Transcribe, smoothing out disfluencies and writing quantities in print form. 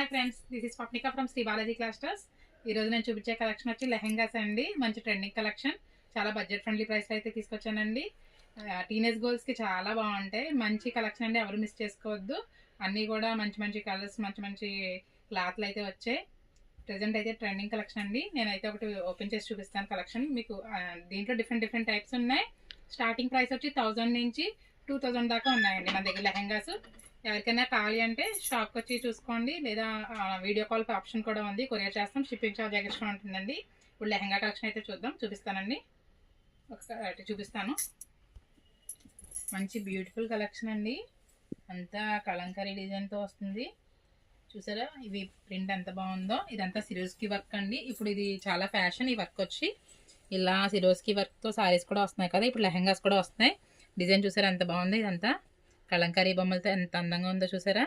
Hi friends, this is Swapnika from Shri Balaji clusters. ఈరోజు నేను చూపించే కలెక్షన్ వచ్చి లెహెంగాస్ అండి. మంచి ట్రెండింగ్ కలెక్షన్, చాలా బడ్జెట్ ఫ్రెండ్లీ ప్రైస్ అయితే తీసుకొచ్చానండి. టీనేజ్ గర్ల్స్కి చాలా బాగుంటాయి. మంచి కలెక్షన్ అండి, ఎవరు మిస్ చేసుకోవద్దు. అన్నీ కూడా మంచి మంచి కలర్స్, మంచి మంచి క్లాత్లు అయితే వచ్చాయి. ప్రజెంట్ అయితే ట్రెండింగ్ కలెక్షన్ అండి. నేనైతే ఒకటి ఓపెన్ చేసి చూపిస్తాను కలెక్షన్ మీకు. దీంట్లో డిఫరెంట్ టైప్స్ ఉన్నాయి. స్టార్టింగ్ ప్రైస్ వచ్చి 1000 నుంచి 2000 దాకా ఉన్నాయండి మన దగ్గర లెహెంగాస్. ఎవరికైనా కావాలి అంటే షాప్కి వచ్చి చూసుకోండి, లేదా వీడియో కాల్ ఆప్షన్ కూడా ఉంది, కొరియర్ చేస్తాం. షిప్పింగ్ చార్జ్ ఎక్స్ట్రా ఉంటుందండి. ఇప్పుడు లెహెంగా కలెక్షన్ అయితే చూపిస్తానండి. ఒకసారి చూపిస్తాను. మంచి బ్యూటిఫుల్ కలెక్షన్ అండి. అంతా కలంకారీ డిజైన్తో వస్తుంది. చూసారా ఇవి ప్రింట్ ఎంత బాగుందో. ఇదంతా సిరోస్కి వర్క్ అండి. ఇప్పుడు ఇది చాలా ఫ్యాషన్ ఈ వర్క్ వచ్చి. ఇలా సిరోస్కి వర్క్తో సారీస్ కూడా వస్తున్నాయి కదా, ఇప్పుడు లెహెంగాస్ కూడా వస్తున్నాయి. డిజైన్ చూసారా ఎంత బాగుంది. ఇదంతా కలంకారీ బొమ్మలతో ఎంత అందంగా ఉందో చూసారా.